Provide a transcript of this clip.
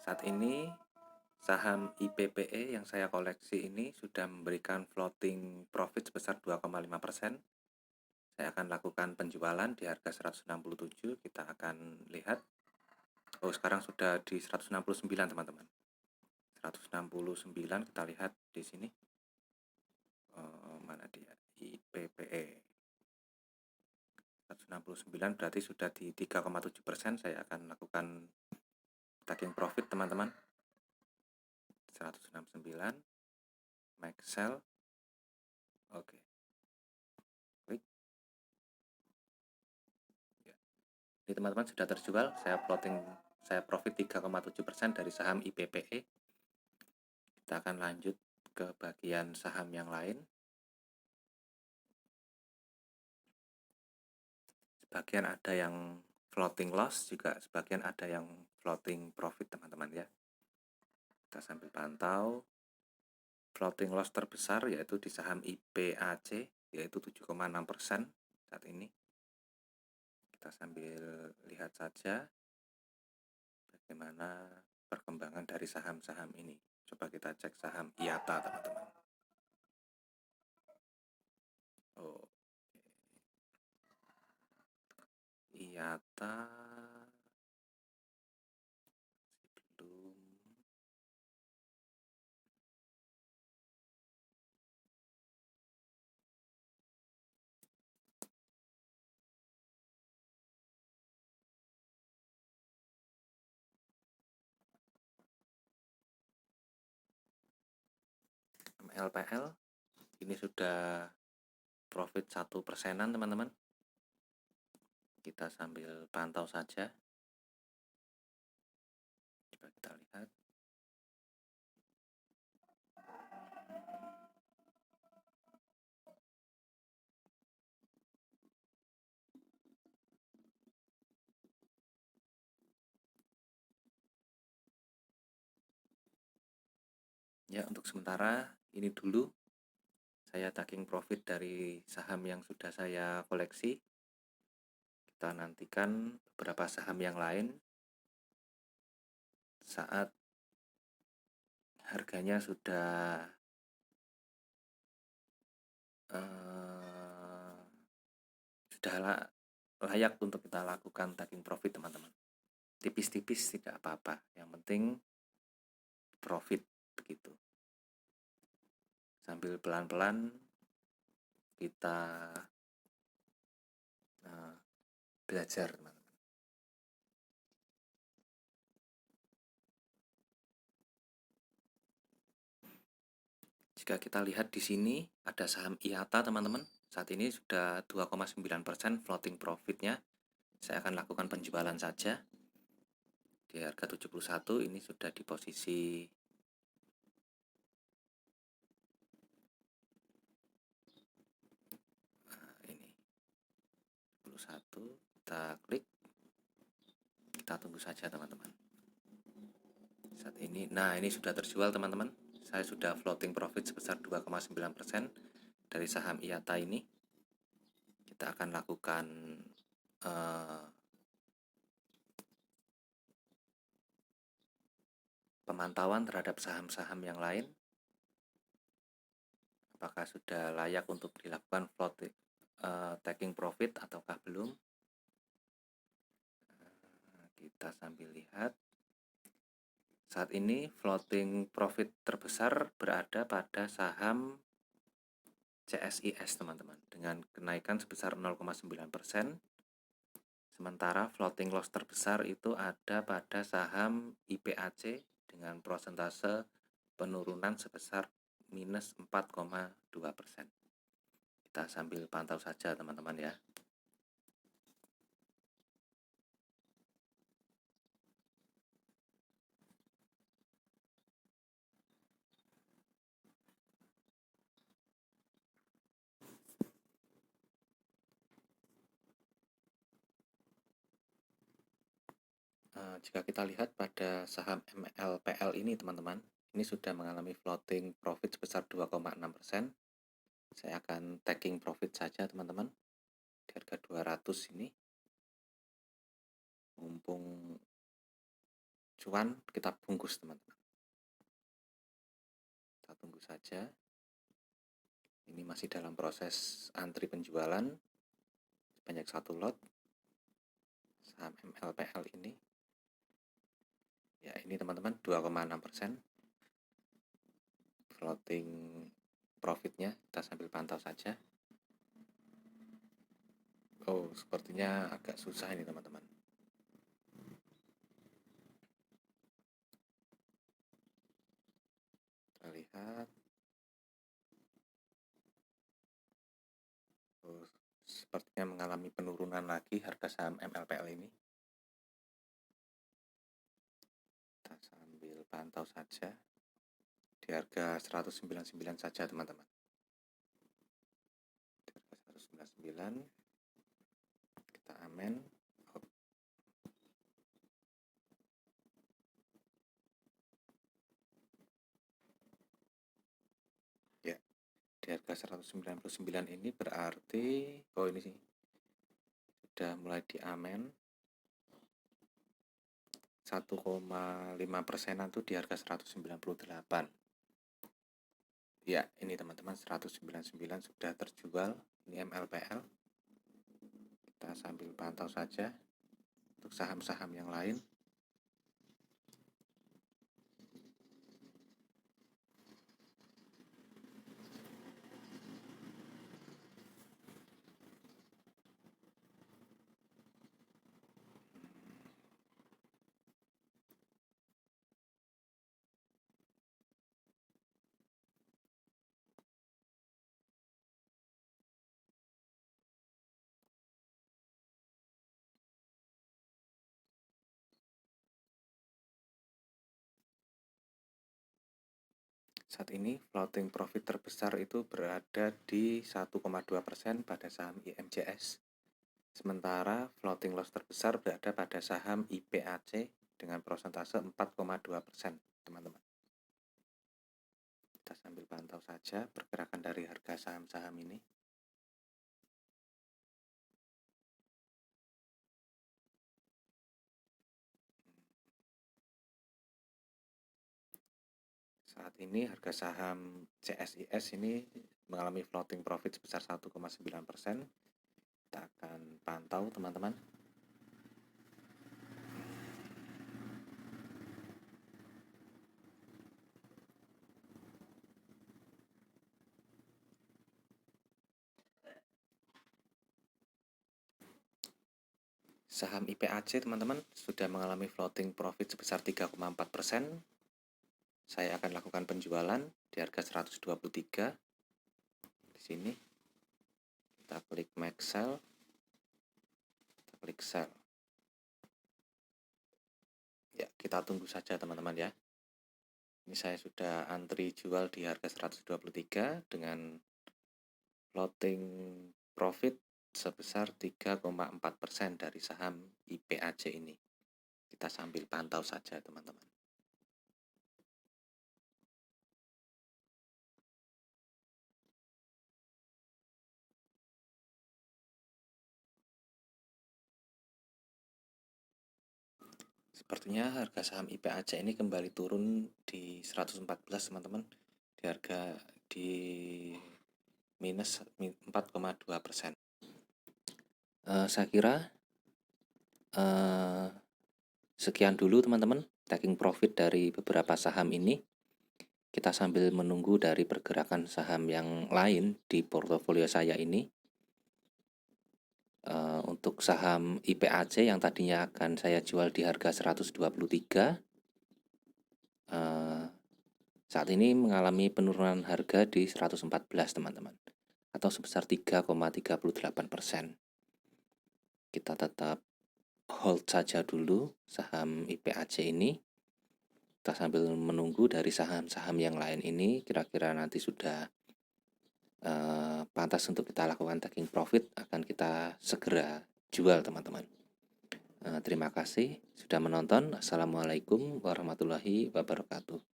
Saat ini saham IPPE yang saya koleksi ini sudah memberikan floating profit sebesar 2,5%. Saya akan lakukan penjualan di harga 167. Kita akan lihat. Oh, sekarang sudah di 169, teman-teman. 169 kita lihat di sini. Mana dia? IPPE. 169 berarti sudah di 3,7%. Saya akan lakukan taking profit, teman-teman. 169 make sell. Oke. Klik. Ya. Ini teman-teman sudah terjual. Saya profit 3,7% dari saham IPPE. Kita akan lanjut ke bagian saham yang lain. Sebagian ada yang floating loss, juga sebagian ada yang floating profit, teman-teman ya. Kita sambil pantau. Floating loss terbesar yaitu di saham IPAC, yaitu 7,6% saat ini. Kita sambil lihat saja bagaimana perkembangan dari saham-saham ini. Coba kita cek saham IATA, teman-teman. Oh, IATA belum. MLPL ini sudah profit 1%-an, teman-teman. Kita sambil pantau saja. Coba kita lihat. Ya, untuk sementara ini dulu saya taking profit dari saham yang sudah saya koleksi. Kita nantikan beberapa saham yang lain saat harganya sudah layak untuk kita lakukan taking profit, teman-teman. Tipis-tipis tidak apa-apa, yang penting profit, begitu. Sambil pelan-pelan kita belajar, teman-teman. Jika kita lihat di sini ada saham IATA, teman-teman. Saat ini sudah 2,9% floating profitnya. Saya akan lakukan penjualan saja di harga 71. Ini sudah di posisi ini 71. Kita klik, kita tunggu saja, teman-teman. Saat ini, nah ini sudah terjual, teman-teman. Saya sudah floating profit sebesar 2,9% dari saham IATA ini. Kita akan lakukan pemantauan terhadap saham-saham yang lain. Apakah sudah layak untuk dilakukan taking profit ataukah belum. Kita sambil lihat. Saat ini floating profit terbesar berada pada saham CSIS, teman-teman, dengan kenaikan sebesar 0,9%. Sementara floating loss terbesar itu ada pada saham IPAC dengan prosentase penurunan sebesar minus 4,2%. Kita sambil pantau saja, teman-teman ya. Jika kita lihat pada saham MLPL ini, teman-teman, ini sudah mengalami floating profit sebesar 2,6%. Saya akan taking profit saja, teman-teman, di harga 200 ini. Mumpung cuan kita bungkus teman-teman. Kita tunggu saja. Ini masih dalam proses antri penjualan sebanyak 1 lot saham MLPL ini. Ya, ini teman-teman 2,6% floating profitnya. Kita sambil pantau saja. Oh, sepertinya agak susah ini teman-teman. Kita lihat. Oh, sepertinya mengalami penurunan lagi harga saham MLPL ini. Kita sambil pantau saja. Di harga 199 saja teman-teman. Di harga 199 kita amen. Ya, di harga 199 ini berarti ini sih sudah mulai di amen. 1,5%-an tuh di harga 198. Ya, ini teman-teman 199 sudah terjual. Ini MLPL. Kita sambil pantau saja untuk saham-saham yang lain. Saat ini floating profit terbesar itu berada di 1,2% pada saham IMJS. Sementara floating loss terbesar berada pada saham IPAC dengan persentase 4,2%, teman-teman. Kita sambil pantau saja pergerakan dari harga saham-saham ini. Saat ini harga saham CSIS ini mengalami floating profit sebesar 1,9%. Kita akan pantau teman-teman. Saham IPAC teman-teman sudah mengalami floating profit sebesar 3,4%. Saya akan lakukan penjualan di harga 123. Di sini kita klik max sell. Kita klik sell. Ya, kita tunggu saja teman-teman ya. Ini saya sudah antri jual di harga 123 dengan floating profit sebesar 3,4% dari saham IPAC ini. Kita sambil pantau saja teman-teman. Sepertinya harga saham IPAC ini kembali turun di 114 teman-teman. Di harga di minus 4,2%. Saya kira sekian dulu teman-teman taking profit dari beberapa saham ini. Kita sambil menunggu dari pergerakan saham yang lain di portofolio saya ini. Untuk saham IPAC yang tadinya akan saya jual di harga 123, saat ini mengalami penurunan harga di 114 teman-teman, atau sebesar 3,38%. Kita tetap hold saja dulu saham IPAC ini. Kita sambil menunggu dari saham-saham yang lain ini kira-kira nanti sudah pantas untuk kita lakukan taking profit, akan kita segera jual teman-teman. Terima kasih sudah menonton. Assalamualaikum warahmatullahi wabarakatuh.